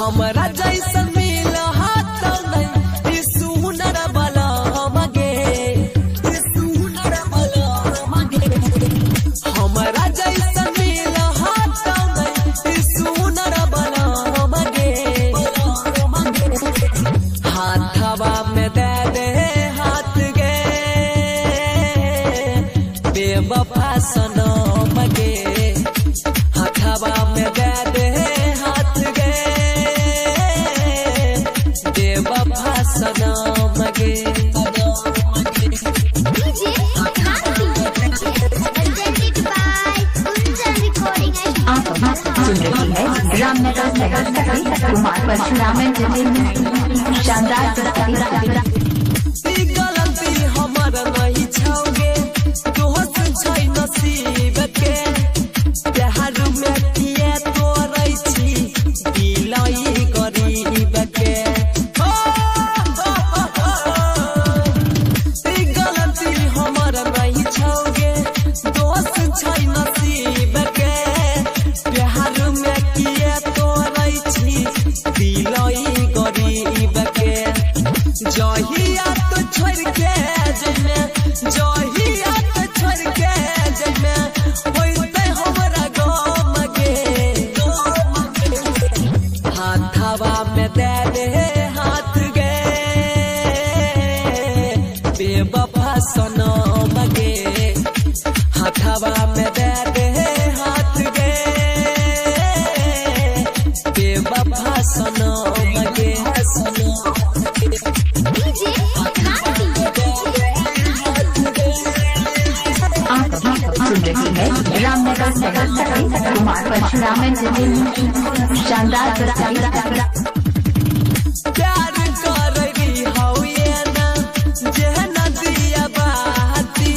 हमरा जैसन मिल हाथ नहीं सुनर बला मगे सुनर बला मगे हमरा जैसन मिल हाथ नहीं सुनर बला मगे हाथवा में दे दे हाथ गे बेवफा सनम गे हाथवा में दे दे हाथ गे बेवफा सनम गे सुन रही है रामनगर नगर कुमार परशुराम शानदार गलती हमर नहीं छौगे दोस्त छै नसीब के प्यार में किए तोरै छी दिलाई गरीब के गलती हमर नहीं छौगे दोस्त छै नसीब के प्यार में किए तोरै छी दिलाई गरीब के जहिया तो छोड़ के जमे जहिया तो छोड़ के जमे होइते हमरा गम गे हाथवा में दे दे हाथ गे बेवफा सनम गे हाथवा में दे दे हाथ गे बेवफा सनम गे सुन रही है रामनगर नगर कुमार परशुराम शानदार प्यार करगी हौये ना जेहना दिया बाती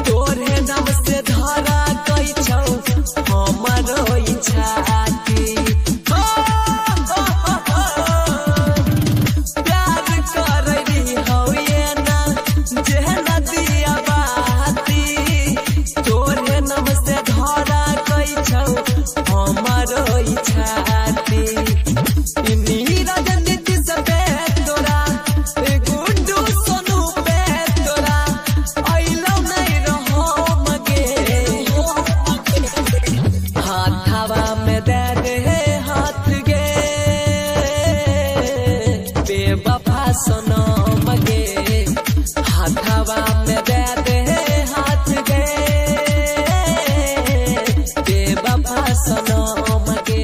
तोरे नाम से धरा गई छौ हमरो इच्छाती प्यार करगी हौये ना जेहना दिया बाती तोरे नाम से धरा गई छौ हमरो इच्छाती राजनीति से पे तोरा गुड्डू सोनू पे तोरा अइलो नहीं रहो मगे हाथवा में दे दे हाथ गे बेवफा सनम गे हाथवा में दे दे हाथ गे बेवफा सनम गे